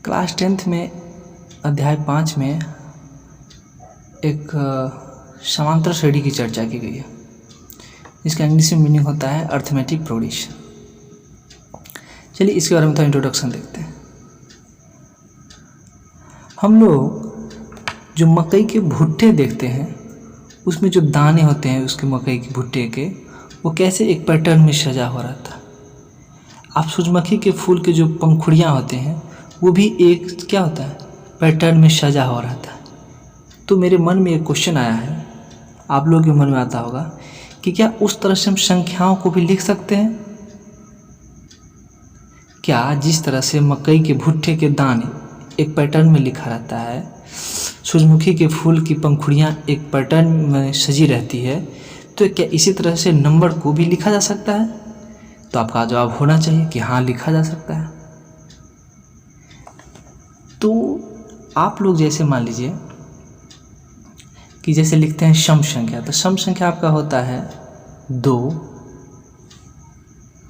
Class 10th में अध्याय 5 में एक समांतर श्रेणी की चर्चा की गई है, जिसका इंग्लिश में मीनिंग होता है अर्थमेटिक प्रोग्रेशन। चलिए इसके बारे में थोड़ा इंट्रोडक्शन देखते हैं। हम लोग जो मकई के भुट्टे देखते हैं, उसमें जो दाने होते हैं उसके मकई के भुट्टे के, वो कैसे एक पैटर्न में सजा हो रहता है। आप सूरजमुखी के फूल के जो पंखुड़ियाँ होते हैं वो भी एक क्या होता है, पैटर्न में सजा हो रहता है। तो मेरे मन में एक क्वेश्चन आया है, आप लोगों के मन में आता होगा कि क्या उस तरह से हम संख्याओं को भी लिख सकते हैं? क्या जिस तरह से मकई के भुट्टे के दाने एक पैटर्न में लिखा रहता है, सूरजमुखी के फूल की पंखुड़ियाँ एक पैटर्न में सजी रहती है, तो क्या इसी तरह से नंबर को भी लिखा जा सकता है? तो आपका जवाब होना चाहिए कि हाँ, लिखा जा सकता है। तो आप लोग जैसे मान लीजिए कि जैसे लिखते हैं सम संख्या, तो सम संख्या आपका होता है 2,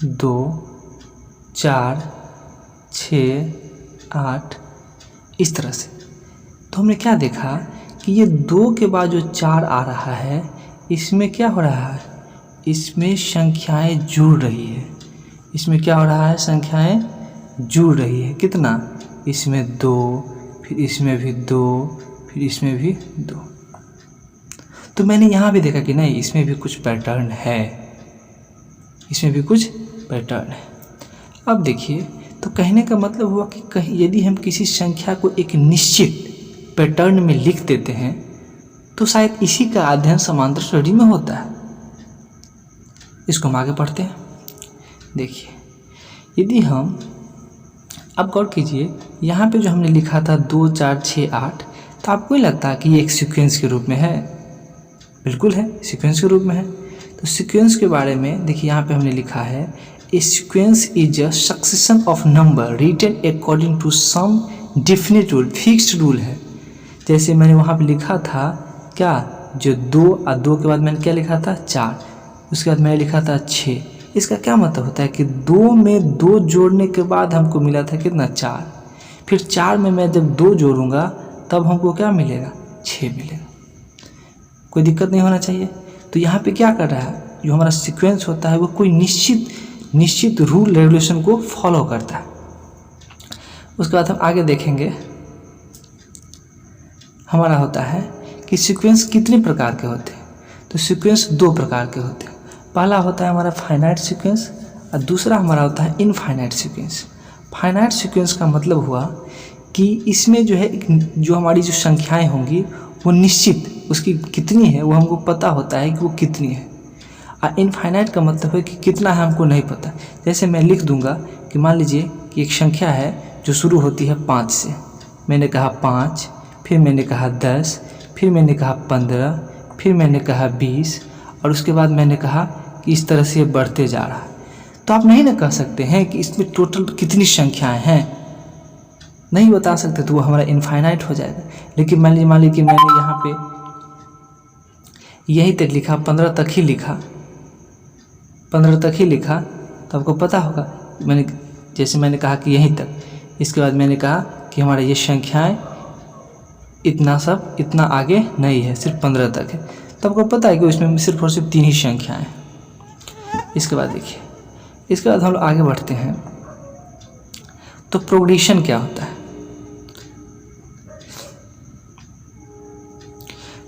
2, 4, 6, 8 इस तरह से। तो हमने क्या देखा कि ये 2 के बाद जो 4 आ रहा है, इसमें क्या हो रहा है, इसमें संख्याएं जुड़ रही है। इसमें क्या हो रहा है, संख्याएं जुड़ रही है। कितना? इसमें 2, फिर इसमें भी 2, फिर इसमें भी 2। तो मैंने यहाँ भी देखा कि नहीं, इसमें भी कुछ पैटर्न है, इसमें भी कुछ पैटर्न है। अब देखिए, तो कहने का मतलब हुआ कि कहीं यदि हम किसी संख्या को एक निश्चित पैटर्न में लिख देते हैं, तो शायद इसी का अध्ययन समांतर श्रेणी में होता है। इसको हम आगे पढ़ते हैं। देखिए, यदि हम अब गौर कीजिए, यहाँ पे जो हमने लिखा था 2, 4, 6, 8, तो आपको ही लगता है कि ये एक सीक्वेंस के रूप में है? बिल्कुल है, सीक्वेंस के रूप में है। तो सीक्वेंस के बारे में देखिए, यहाँ पे हमने लिखा है a sequence is a succession of number written according to some definite rule, fixed rule है। जैसे मैंने वहाँ पे लिखा था क्या, जो 2 और 2 के बाद मैंने क्या लिखा था, 4, उसके बाद मैंने लिखा था 6। इसका क्या मतलब होता है कि 2 में 2 जोड़ने के बाद हमको मिला था कितना, 4। फिर 4 में मैं जब 2 जोड़ूंगा तब हमको क्या मिलेगा, 6 मिलेगा। कोई दिक्कत नहीं होना चाहिए। तो यहाँ पे क्या कर रहा है, जो हमारा सीक्वेंस होता है वो कोई निश्चित रूल रेगुलेशन को फॉलो करता है। उसके बाद हम आगे देखेंगे, हमारा होता है कि सीक्वेंस कितने प्रकार के होते हैं। तो सीक्वेंस 2 प्रकार के होते हैं। पहला होता है हमारा फाइनाइट सीक्वेंस और दूसरा हमारा होता है इनफाइनाइट सीक्वेंस। फाइनाइट सीक्वेंस का मतलब हुआ कि इसमें जो है जो हमारी जो संख्याएं होंगी वो निश्चित, उसकी कितनी है वो हमको पता होता है कि वो कितनी है। और इनफाइनाइट का मतलब है कि कितना है हमको नहीं पता। जैसे मैं लिख दूंगा कि मान लीजिए कि एक संख्या है जो शुरू होती है 5 से। मैंने कहा 5, फिर मैंने कहा 10, फिर मैंने कहा 15, फिर मैंने कहा 20, और उसके बाद मैंने कहा कि इस तरह से बढ़ते जा रहा है। तो आप नहीं ना कह सकते हैं कि इसमें टोटल कितनी संख्याएं हैं, नहीं बता सकते, तो वो हमारा इनफाइनाइट हो जाएगा। लेकिन मान लीजिए कि मैंने यहाँ पे यही तक लिखा, 15 तक ही लिखा, 15 तक ही लिखा, तो आपको पता होगा मैंने कहा कि यहीं तक। इसके बाद मैंने कहा कि हमारा ये संख्याएं इतना आगे नहीं है, सिर्फ 15 तक है। तो आपको पता है कि इसमें सिर्फ और सिर्फ 3 ही संख्याएं हैं। इसके बाद देखिए, इसके बाद हम लोग आगे बढ़ते हैं। तो प्रोग्रेशन क्या होता है?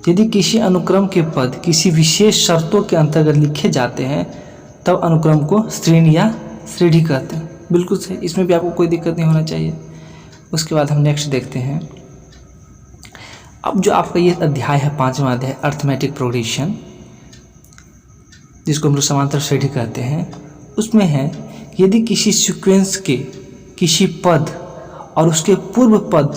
यदि किसी अनुक्रम के पद किसी विशेष शर्तों के अंतर्गत लिखे जाते हैं, तब अनुक्रम को श्रेणी या श्रेणी कहते हैं। बिल्कुल सही, इसमें भी आपको कोई दिक्कत नहीं होना चाहिए। उसके बाद हम नेक्स्ट देखते हैं। अब जो आपका ये अध्याय है, 5वां अध्याय, अर्थमेटिक प्रोग्रेशन, जिसको हम लोग समांतर श्रेणी कहते हैं, उसमें है यदि किसी सीक्वेंस के किसी पद और उसके पूर्व पद,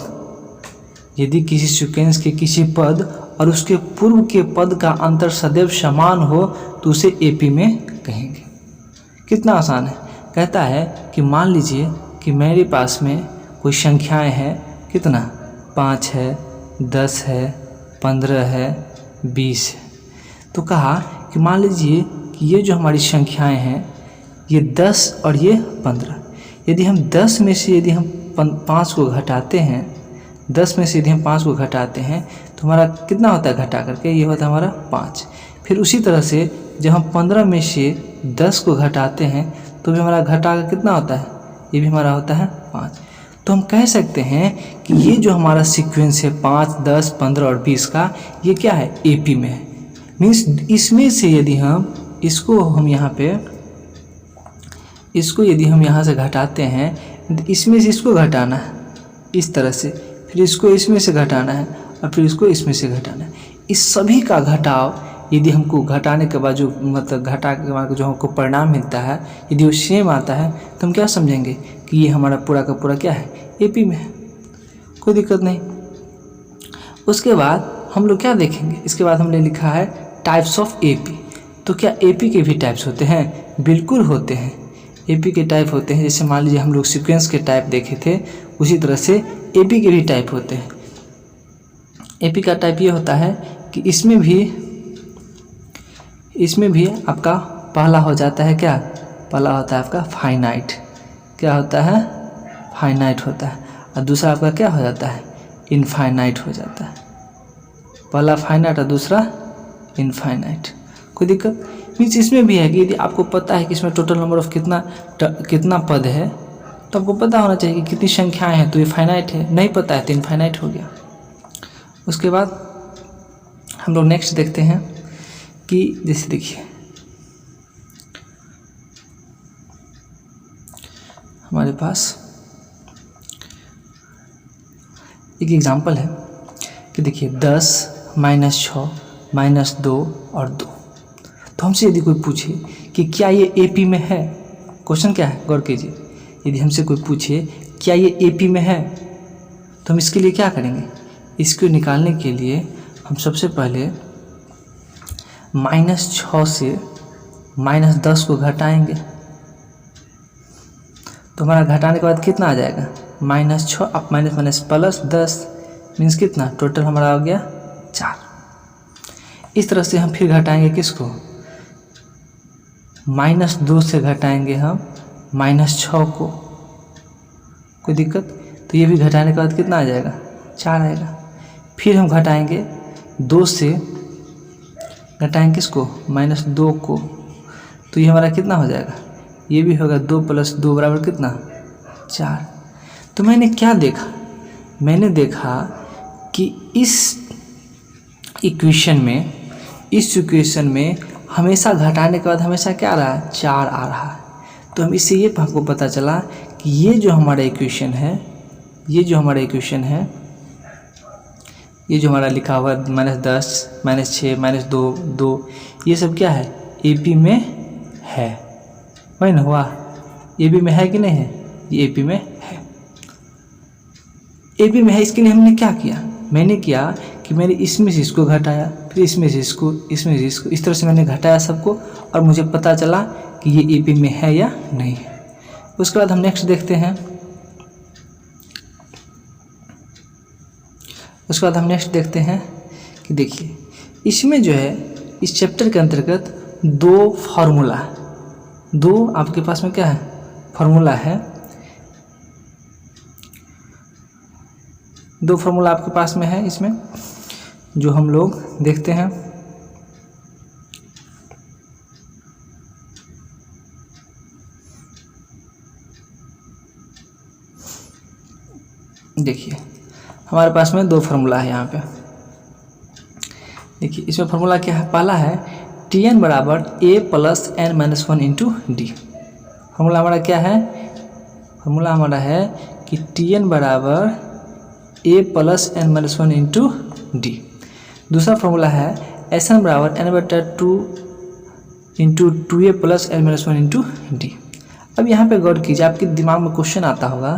यदि किसी सीक्वेंस के किसी पद और उसके पूर्व के पद का अंतर सदैव समान हो, तो उसे एपी में कहेंगे। कितना आसान है। कहता है कि मान लीजिए कि मेरे पास में कोई संख्याएं हैं, कितना, 5 है, 10 है, 15 है, 20 है। तो कहा कि मान लीजिए कि ये जो हमारी संख्याएं हैं, ये 10 और ये 15, यदि हम 10 में से यदि हम 5 को घटाते हैं, 10 में से यदि हम 5 को घटाते हैं तो हमारा कितना होता है घटा करके, ये होता है हमारा 5। फिर उसी तरह से जब हम 15 में से 10 को घटाते हैं तो भी हमारा घटा कर कितना होता है, ये भी हमारा होता है 5। तो हम कह सकते हैं कि ये जो हमारा सीक्वेंस है 5, 10, 15 और 20 का, ये क्या है, एपी में है। मीन्स इसमें से यदि हम इसको यदि हम यहाँ से घटाते हैं, इसमें से इसको घटाना है इस तरह से, फिर इसको इसमें से घटाना है और फिर इसको इसमें से घटाना है। इस सभी का घटाव यदि हमको घटाने के बाद जो मतलब घटा के बाद जो हमको परिणाम मिलता है, यदि वो सेम आता है तो हम क्या समझेंगे कि ये हमारा पूरा का पूरा क्या है, एपी में है, कोई दिक्कत नहीं। उसके बाद हम लोग क्या देखेंगे, इसके बाद हमने लिखा है टाइप्स ऑफ एपी। तो क्या एपी के भी टाइप्स होते हैं? बिल्कुल होते हैं, एपी के टाइप होते हैं। जैसे मान लीजिए हम लोग सीक्वेंस के टाइप देखे थे, उसी तरह से एपी के भी टाइप होते हैं। एपी का टाइप ये होता है कि इसमें भी आपका पहला हो जाता है क्या, पहला होता है आपका फाइनाइट, क्या होता है, फाइनाइट होता है, और दूसरा आपका क्या हो जाता है, इनफाइनाइट हो जाता है। पहला फाइनाइट और दूसरा इनफाइनाइट, कोई दिक्कत मीन्स इसमें भी है कि यदि आपको पता है कि इसमें टोटल नंबर ऑफ कितना पद है तो आपको पता होना चाहिए कि कितनी संख्याएं हैं, तो ये फाइनाइट है, नहीं पता है तो इनफाइनाइट हो गया। उसके बाद हम लोग नेक्स्ट देखते हैं कि जैसे देखिए हमारे पास एक एग्जांपल है कि देखिए 10 -6 -2 और 2। तो हमसे यदि कोई पूछे कि क्या ये एपी में है, क्वेश्चन क्या है, गौर कीजिए। यदि हमसे कोई पूछे क्या ये एपी में है तो हम इसके लिए क्या करेंगे, इसको निकालने के लिए हम सबसे पहले -6 से -10 को घटाएंगे। तो हमारा घटाने के बाद कितना आ जाएगा, -6 अब माइनस प्लस 10 मीन्स कितना, टोटल हमारा हो गया 4। इस तरह से हम फिर घटाएंगे किसको, -2 से घटाएंगे हम -6 को, कोई दिक्कत। तो ये भी घटाने के बाद कितना आ जाएगा, 4 आएगा। फिर हम घटाएंगे 2 से, घटाएंगे किसको, -2 को, तो ये हमारा कितना हो जाएगा, ये भी होगा 2 + 2 बराबर कितना, 4। तो मैंने क्या देखा, मैंने देखा कि इस इक्वेशन में हमेशा घटाने के बाद हमेशा क्या आ रहा है, 4 आ रहा है। तो हम इससे ये हमको पता चला कि ये जो हमारा इक्वेशन है, ये जो हमारा लिखा हुआ -10 -6 -2 ये सब क्या है, एपी में है, वही ना हुआ, एपी में है कि नहीं है, ये एपी में है। एपी में है, इसके लिए हमने क्या किया, मैंने किया कि मैंने इसमें से इसको घटाया, फिर इसमें से इसको, इसमें से इसको, इस तरह से मैंने घटाया सबको, और मुझे पता चला कि ये एपी में है या नहीं है। उसके बाद हम नेक्स्ट देखते हैं, उसके बाद हम नेक्स्ट देखते हैं कि देखिए इसमें जो है, इस चैप्टर के अंतर्गत 2 फार्मूला है, 2 आपके पास में क्या है, फार्मूला है, 2 फार्मूला आपके पास में है इसमें, जो हम लोग देखते हैं। देखिए हमारे पास में 2 फार्मूला है यहाँ पे। देखिए इसमें फार्मूला क्या है, पहला है Tn बराबर a + n - 1 × d। फार्मूला हमारा क्या है, फार्मूला हमारा है कि Tn बराबर a + n - 1 × d। दूसरा फार्मूला है Sn बराबर n/2 × 2a + n - 1 × d। अब यहाँ पे गौर कीजिए, आपके दिमाग में क्वेश्चन आता होगा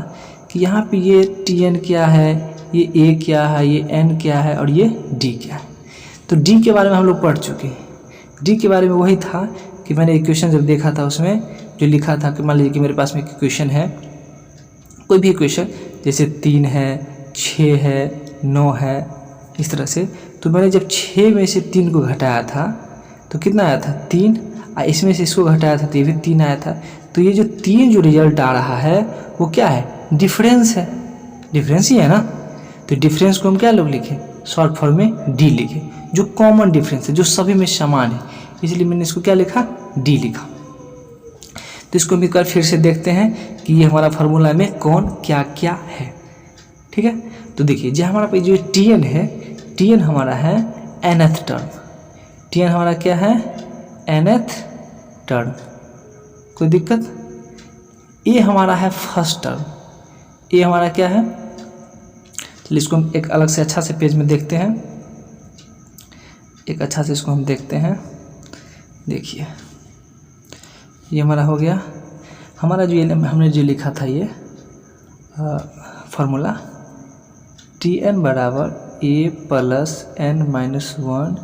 कि यहाँ पे ये Tn क्या है, ये a क्या है, ये n क्या है और ये d क्या है। तो d के बारे में हम लोग पढ़ चुके हैं। d के बारे में वही था कि मैंने इक्वेशन जब देखा था उसमें जो लिखा था कि मान लीजिए कि मेरे पास में एक इक्वेशन है, कोई भी इक्वेशन, जैसे 3 है, 6 है, 9 है, इस तरह से। तो मैंने जब 6 में से 3 को घटाया था तो कितना आया था, 3, और इसमें से इसको घटाया था तो ये भी 3 आया था। तो ये जो 3 जो रिजल्ट आ रहा है वो क्या है, डिफरेंस है, डिफरेंस ही है ना। तो डिफरेंस को हम क्या लोग लिखें, शॉर्ट फॉर्म में डी लिखे, जो कॉमन डिफरेंस है, जो सभी में समान है, इसलिए मैंने इसको क्या लिखा, डी लिखा। तो इसको हम एक बार फिर से देखते हैं कि ये हमारा फार्मूला में कौन क्या क्या है। ठीक है, तो देखिए जो हमारा पे जो Tn है, Tn हमारा है nth टर्म, Tn हमारा क्या है, nth टर्म, कोई दिक्कत। ये हमारा है फर्स्ट टर्म, ये हमारा क्या है, चलिए इसको हम एक अलग से अच्छा से पेज में देखते हैं, एक अच्छा से इसको हम देखते हैं। देखिए ये हमारा हो गया, हमारा जो ये हमने जो लिखा था ये फार्मूला Tn बराबर a plus n minus 1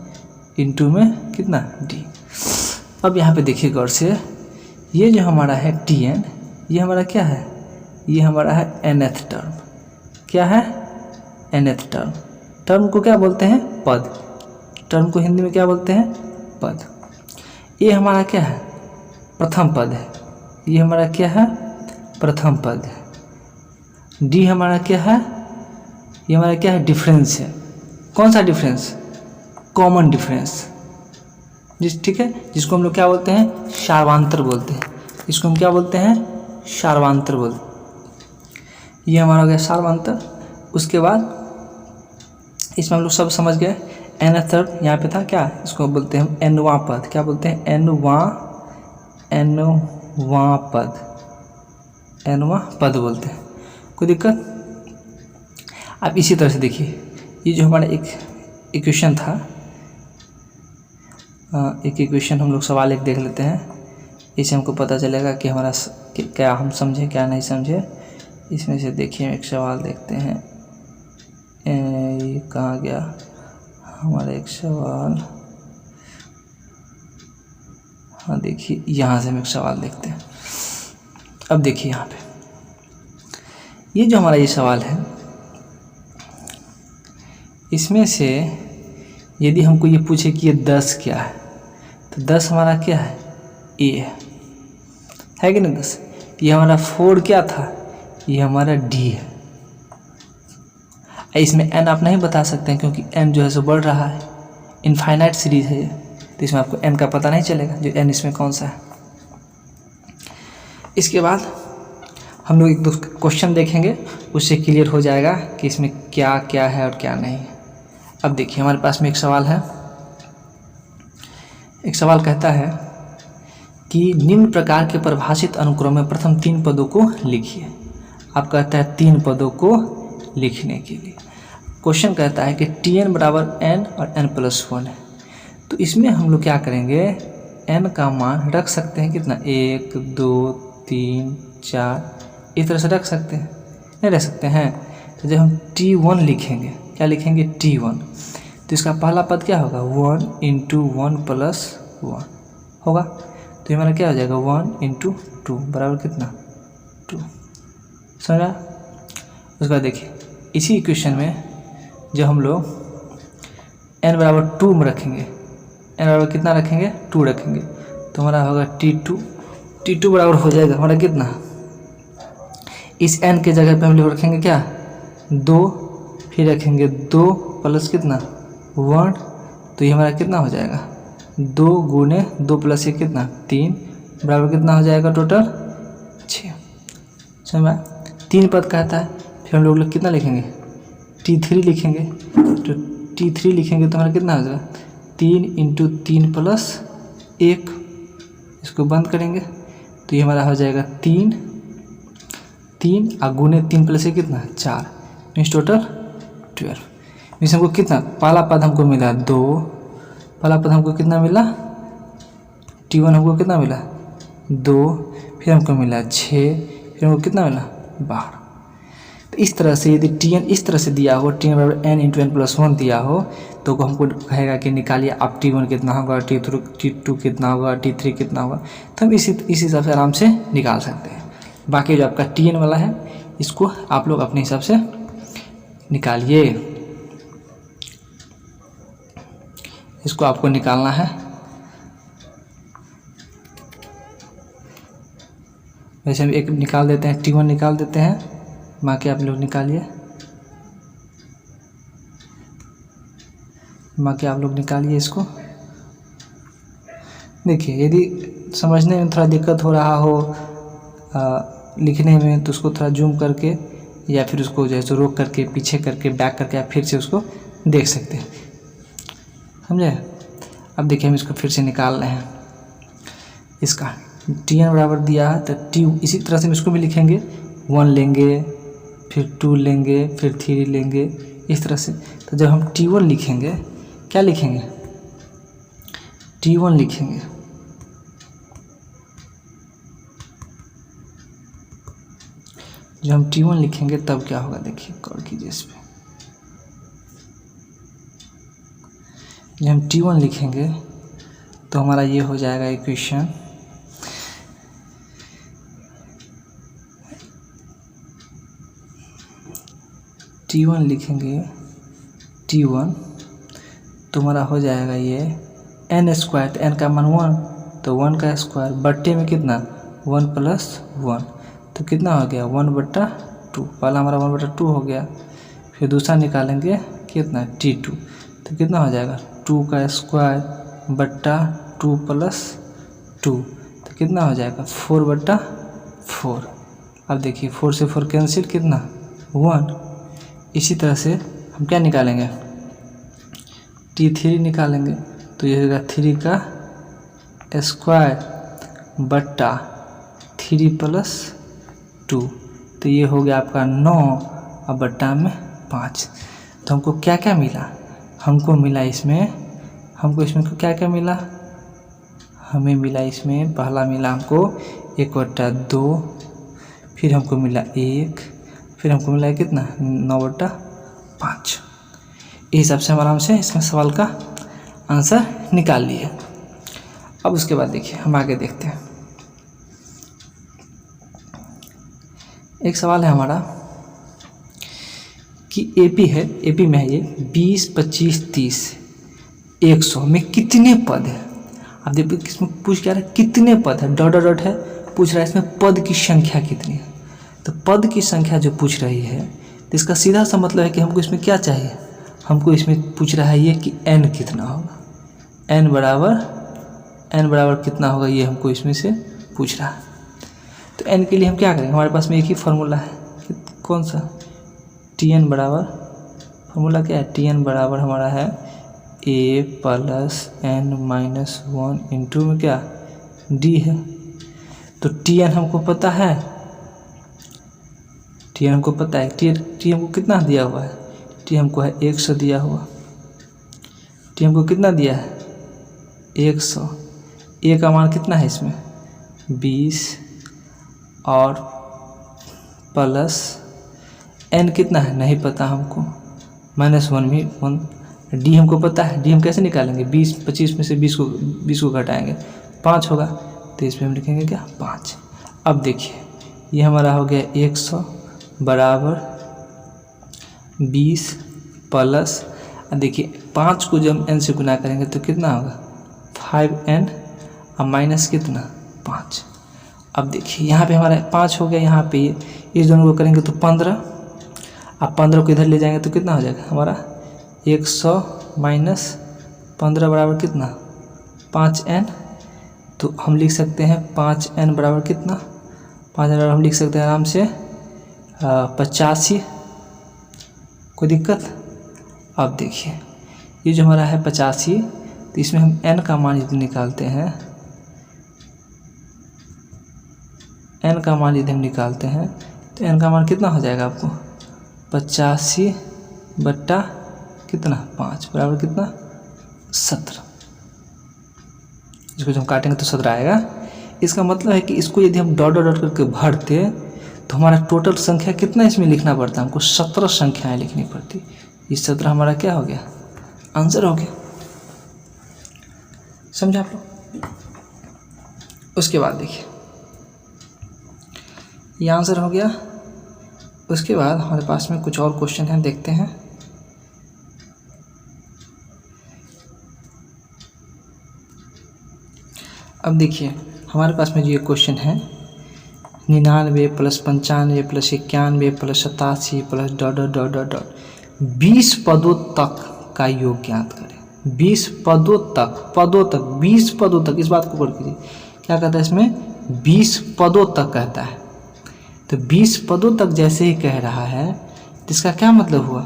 into में कितना d। अब यहाँ पे देखिए गौर से, ये जो हमारा है Tn, ये हमारा क्या है, ये हमारा है nth टर्म, क्या है, nth टर्म। टर्म को क्या बोलते हैं, पद, टर्म को हिंदी में क्या बोलते हैं, पद। ये हमारा क्या है, प्रथम पद है, ये हमारा क्या है, प्रथम पद है। डी हमारा क्या है, ये हमारा क्या है, डिफरेंस है। कौन सा डिफरेंस, कॉमन डिफरेंस, ठीक है, जिसको हम लोग क्या बोलते हैं, सार्वधातुक बोलते हैं, इसको हम क्या बोलते हैं, सार्वधातुक बोलते। ये हमारा हो गया सार्वधातुक। उसके बाद इसमें हम लोग सब समझ गए, nth टर्म यहाँ पे था क्या, इसको बोलते हैं हम nवां पद, क्या बोलते हैं, nवां पद, nवां पद बोलते हैं, कोई दिक्कत। अब इसी तरह से देखिए, ये जो हमारा एक इक्वेशन था, एक इक्वेशन हम लोग सवाल एक देख लेते हैं, इससे हमको पता चलेगा कि हमारा क्या हम समझे क्या नहीं समझे। इसमें से देखिए एक सवाल देखते हैं, ये कहाँ गया हमारा एक सवाल, हाँ देखिए यहाँ से हम एक सवाल देखते हैं। अब देखिए यहाँ पे ये जो हमारा ये सवाल है, इसमें से यदि हमको ये पूछे कि ये 10 क्या है, तो 10 हमारा क्या है, ए है कि नहीं 10। ये हमारा 4 क्या था, ये हमारा डी है। इसमें n आप नहीं बता सकते हैं क्योंकि n जो है सो बढ़ रहा है, इनफाइनाइट सीरीज है ये, तो इसमें आपको n का पता नहीं चलेगा जो n इसमें कौन सा है। इसके बाद हम लोग एक दो क्वेश्चन देखेंगे, उससे क्लियर हो जाएगा कि इसमें क्या क्या है और क्या नहीं है। अब देखिए हमारे पास में एक सवाल है, एक सवाल कहता है कि निम्न प्रकार के परिभाषित अनुक्रम में प्रथम 3 पदों को लिखिए। आप कहता है 3 पदों को लिखने के लिए क्वेश्चन कहता है कि Tn बराबर n और n प्लस 1 है। तो इसमें हम लोग क्या करेंगे, n का मान रख सकते हैं कितना, 1 2 3 4 इस तरह से रख सकते हैं, नहीं रख सकते हैं। तो जब हम T1 लिखेंगे, क्या लिखेंगे, T1, तो इसका पहला पद क्या होगा, 1 इंटू 1 प्लस 1 होगा। तो ये हमारा क्या हो जाएगा, 1 इंटू 2 बराबर कितना, 2, समझा। उसके बाद देखिए इसी इक्वेशन में जब हम लोग n बराबर 2 में रखेंगे, n बराबर कितना रखेंगे, 2 रखेंगे, तो हमारा होगा T2 बराबर हो जाएगा हमारा कितना, इस n के जगह पे हम लोग रखेंगे क्या, 2, फिर रखेंगे 2 प्लस कितना 1, तो ये हमारा कितना हो जाएगा, 2 गुने 2 प्लस 1 कितना 3 बराबर कितना हो जाएगा टोटल 6। समझ, 3 पद कहता है। फिर हम लोग कितना लिखेंगे, T3 लिखेंगे, तो T3 लिखेंगे तो हमारा कितना हो जाएगा, 3 इंटू 3 प्लस 1, इसको बंद करेंगे तो ये हमारा हो जाएगा 3 और गुने 3 प्लस 1 कितना 4, मीन्स टोटल 12। मीन्स हमको कितना, पहला पद हमको मिला 2, पहला पद हमको कितना मिला, T1 हमको कितना मिला 2, फिर हमको मिला 6, फिर हमको कितना मिला 12। तो इस तरह से यदि Tn इस तरह से दिया हो, Tn बराबर n इंटू n प्लस 1 दिया हो, तो हमको कहेगा कि निकालिए आप T1 कितना होगा, T2 कितना होगा, T3 कितना होगा। तो हम इसी हिसाब से आराम से निकाल सकते हैं। बाकी जो आपका Tn वाला है इसको आप लोग अपने हिसाब से निकालिए, इसको आपको निकालना है। वैसे हम एक निकाल देते हैं, T1 निकाल देते हैं, बाकी आप लोग निकालिए, बाकी आप लोग निकालिए इसको। देखिए यदि समझने में थोड़ा दिक्कत हो रहा हो लिखने में, तो उसको थोड़ा जूम करके या फिर उसको जैसे रोक करके पीछे करके बैक करके आप फिर से उसको देख सकते हैं, समझे। अब देखिए हम इसको फिर से निकाल रहे हैं। इसका Tn बराबर दिया है तो T इसी तरह से हम इसको भी लिखेंगे, 1 लेंगे, फिर 2 लेंगे, फिर 3 लेंगे, इस तरह से। तो जब हम T1 लिखेंगे, क्या लिखेंगे, T1 लिखेंगे, जब हम T1 लिखेंगे तब क्या होगा, देखिए गौर कीजिए इस पर। जब हम T1 लिखेंगे तो हमारा ये हो जाएगा इक्वेशन, T1 लिखेंगे, T1 तो हमारा हो जाएगा ये n स्क्वायर, तो n का मान 1, तो 1 का स्क्वायर बट्टे में कितना 1 + 1, तो कितना हो गया 1/2। पहला हमारा 1/2 हो गया। फिर दूसरा निकालेंगे कितना T2, तो कितना हो जाएगा 2 का स्क्वायर बट्टा 2 + 2, तो कितना हो जाएगा 4/4। अब देखिए 4 से 4 कैंसिल, कितना 1। इसी तरह से हम क्या निकालेंगे, T3 निकालेंगे, तो ये होगा 3 का स्क्वायर बट्टा 3 + 2, तो ये हो गया आपका 9 और बट्टा में 5। तो हमको क्या क्या मिला, हमको मिला इसमें, हमको इसमें क्या क्या मिला, हमें मिला इसमें पहला मिला हमको 1/2, फिर हमको मिला 1, फिर हमको मिला कितना 9/5। इस हिसाब से हम आराम से इसमें सवाल का आंसर निकाल लिए। अब उसके बाद देखिए हम आगे देखते हैं। एक सवाल है हमारा कि एपी है, एपी में है ये 20, 25, 30, 100 में कितने पद है। आप देखिए किसमें पूछ क्या रहा है, कितने पद है, डॉट डॉट है, पूछ रहा है इसमें पद की संख्या कितनी है। तो पद की संख्या जो पूछ रही है तो इसका सीधा सा मतलब है कि हमको इसमें क्या चाहिए, हमको इसमें पूछ रहा है ये कि n कितना होगा, n बराबर कितना होगा, ये हमको इसमें से पूछ रहा है। तो n के लिए हम क्या करेंगे, हमारे पास में एक ही फार्मूला है, कौन सा, Tn बराबर, फार्मूला क्या है, Tn बराबर हमारा है a + n - 1 इंटू में क्या d है। तो Tn हमको पता है, T हमको पता है, T हमको कितना दिया हुआ है, T हमको है 100 दिया हुआ, T हमको कितना दिया है 100, A का मान कितना है इसमें 20 और प्लस n कितना है नहीं पता हमको, -1 भी 1, D हमको पता है, D हम कैसे निकालेंगे 20 25 में से 20 को घटाएंगे 5 होगा, तो इसमें हम लिखेंगे क्या 5। अब देखिए ये हमारा हो गया 100 बराबर 20 प्लस, देखिए 5 को जब n से गुना करेंगे तो कितना होगा 5n और माइनस कितना 5। अब देखिए यहाँ पे हमारा 5 हो गया, यहाँ पे इस दोनों को करेंगे तो 15, अब 15 को इधर ले जाएंगे तो कितना हो जाएगा हमारा 100 माइनस 15 बराबर कितना 5n। तो हम लिख सकते हैं 5n बराबर कितना, 5n बराबर हम लिख सकते हैं आराम से 85। कोई दिक्कत। अब देखिए ये जो हमारा है 85, तो इसमें हम n का मान यदि निकालते हैं, n का मान यदि हम निकालते हैं तो n का मान कितना हो जाएगा आपको 85 बट्टा कितना 5 बराबर कितना 17। इसको जब हम काटेंगे तो 17 आएगा। इसका मतलब है कि इसको यदि हम डॉट डॉट करके भरते तो हमारा टोटल संख्या कितना इसमें लिखना पड़ता है, हमको 17 संख्याएं लिखनी पड़ती। इस 17 हमारा क्या हो गया आंसर हो गया, समझा आप लोग। उसके बाद देखिए ये आंसर हो गया। उसके बाद हमारे पास में कुछ और क्वेश्चन हैं, देखते हैं। अब देखिए हमारे पास में जो ये क्वेश्चन है 99 plus 95 plus 91 plus 87 plus dot dot dot dot dot 20 पदों तक का योग ज्ञात करें। 20 पदों तक 20 पदों तक, इस बात को गौर कीजिए, क्या कहता है इसमें 20 पदों तक कहता है। तो 20 पदों तक जैसे ही कह रहा है तो इसका क्या मतलब हुआ,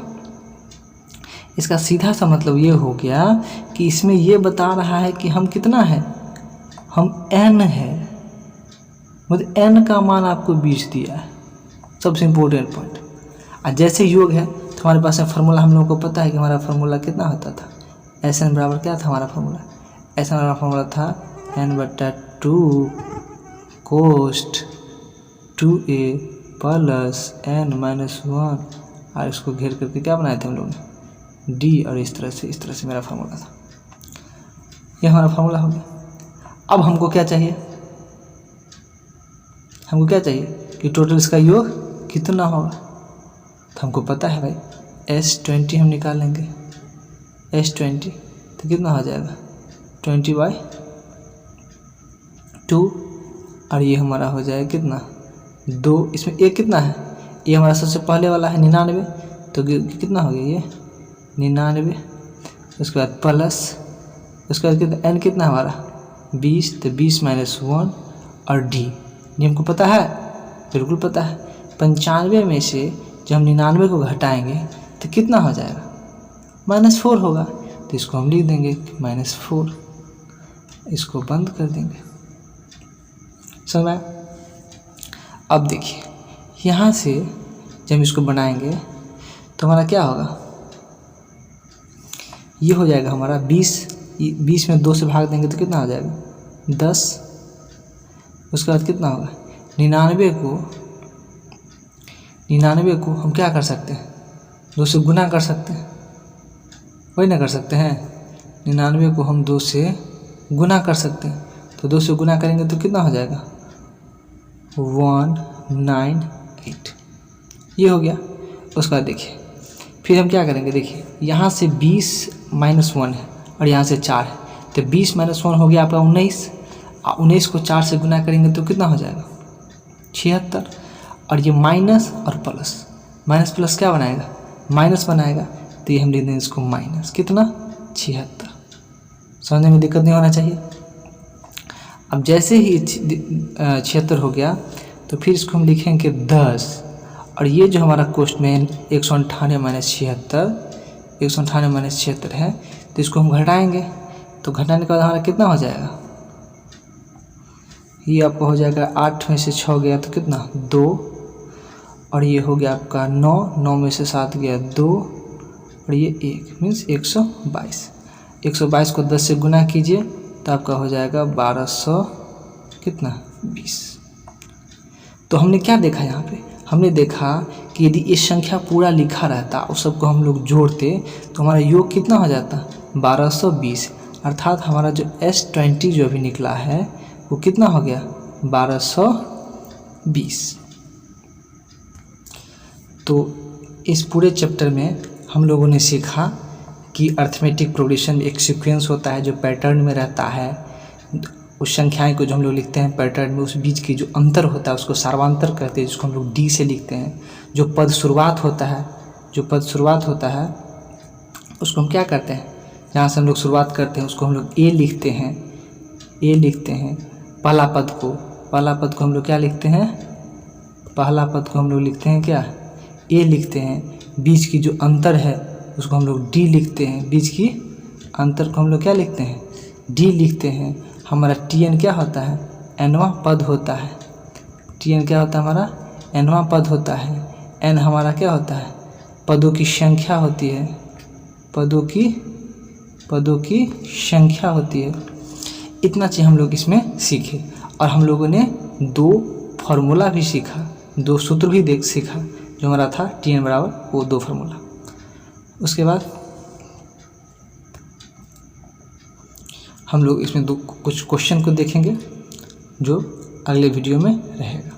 इसका सीधा सा मतलब ये हो गया कि इसमें ये बता रहा है कि हम कितना है, हम n है, मतलब n का मान आपको 20 दिया है, सबसे इम्पोर्टेंट पॉइंट। और जैसे योग है तो हमारे पास में फार्मूला हम लोगों को पता है कि हमारा फार्मूला कितना होता था, Sn बराबर क्या था हमारा फार्मूला, Sn हमारा फार्मूला था n/2 coast 2a plus n-1, और इसको घेर करके क्या बनाए थे हम लोगों ने, d, और इस तरह से मेरा फार्मूला था। ये हमारा फार्मूला हो गया। अब हमको क्या चाहिए, हमको क्या चाहिए कि टोटल इसका योग कितना होगा। तो हमको पता है भाई S20 हम निकाल लेंगे, S20 तो कितना हो जाएगा 20/2, और ये हमारा हो जाएगा कितना 2, इसमें एक कितना है, ये हमारा सबसे पहले वाला है 99, तो कितना हो गया ये 99, उसके बाद प्लस, उसके बाद कितना n कितना हमारा 20, तो 20-1 और d, ये हमको पता है, बिल्कुल पता है। 95 में से जब हम 99 को घटाएंगे तो कितना हो जाएगा -4 होगा, तो इसको हम लिख देंगे -4, इसको बंद कर देंगे। समझ में? अब देखिए यहाँ से जब हम इसको बनाएंगे तो हमारा क्या होगा, ये हो जाएगा हमारा 20 में 2 से भाग देंगे तो कितना हो जाएगा 10, उसके बाद कितना होगा 99 को हम क्या कर सकते हैं 2 से गुना कर सकते हैं, वही ना कर सकते हैं, 99 को हम 2 से गुना कर सकते हैं, तो 2 से गुना करेंगे तो कितना हो जाएगा 198, ये हो गया। उसके बाद देखिए फिर हम क्या करेंगे, देखिए यहाँ से 20-1 है और यहाँ से 4 है, तो 20-1 हो गया आपका 19, और 19 को 4 से गुना करेंगे तो कितना हो जाएगा 76, और ये माइनस और प्लस, माइनस प्लस क्या बनाएगा माइनस बनाएगा, तो ये हम लिख देंगे इसको माइनस कितना 76। समझने में दिक्कत नहीं होना चाहिए। अब जैसे ही 76 हो गया तो फिर इसको हम लिखेंगे 10, और ये जो हमारा क्वेश्चन में 198-76 है, तो इसको हम घटाएंगे, तो घटाने के बाद हमारा कितना हो जाएगा, ये आपका हो जाएगा 8 में से 6 गया तो कितना 2, और ये हो गया आपका 9 में से 7 गया 2, और ये 1 मीन्स 122 को 10 से गुना कीजिए तो आपका हो जाएगा 1200 कितना 20। तो हमने क्या देखा यहाँ पे, हमने देखा कि यदि ये संख्या पूरा लिखा रहता उस सबको हम लोग जोड़ते तो हमारा योग कितना हो जाता 1220, अर्थात हमारा जो S20 जो अभी निकला है वो कितना हो गया 1220। तो इस पूरे चैप्टर में हम लोगों ने सीखा कि अर्थमेटिक प्रोग्रेशन में एक सीक्वेंस होता है जो पैटर्न में रहता है, उस संख्याएं को जो हम लोग लिखते हैं पैटर्न में, उस बीच की जो अंतर होता है उसको सार्वांतर कहते हैं, जिसको हम लोग डी से लिखते हैं। जो पद शुरुआत होता है उसको हम क्या करते हैं, जहाँ से हम लोग शुरुआत करते हैं उसको हम लोग ए लिखते हैं। पहला पद को हम लोग क्या लिखते हैं, पहला पद को हम लोग लिखते हैं क्या ए लिखते हैं। बीच की जो अंतर है उसको हम लोग डी लिखते हैं, बीच की अंतर को हम लोग क्या लिखते हैं डी लिखते हैं। हमारा Tn क्या होता है nवां पद होता है, Tn क्या होता है हमारा nवां पद होता है। n हमारा क्या होता है पदों की संख्या होती है, पदों की संख्या होती है। इतना चीज़ हम लोग इसमें सीखे, और हम लोगों ने 2 फार्मूला भी सीखा, 2 सूत्र भी सीखा, जो हमारा था Tn बराबर वो 2 फार्मूला। उसके बाद हम लोग इसमें कुछ क्वेश्चन को देखेंगे जो अगले वीडियो में रहेगा।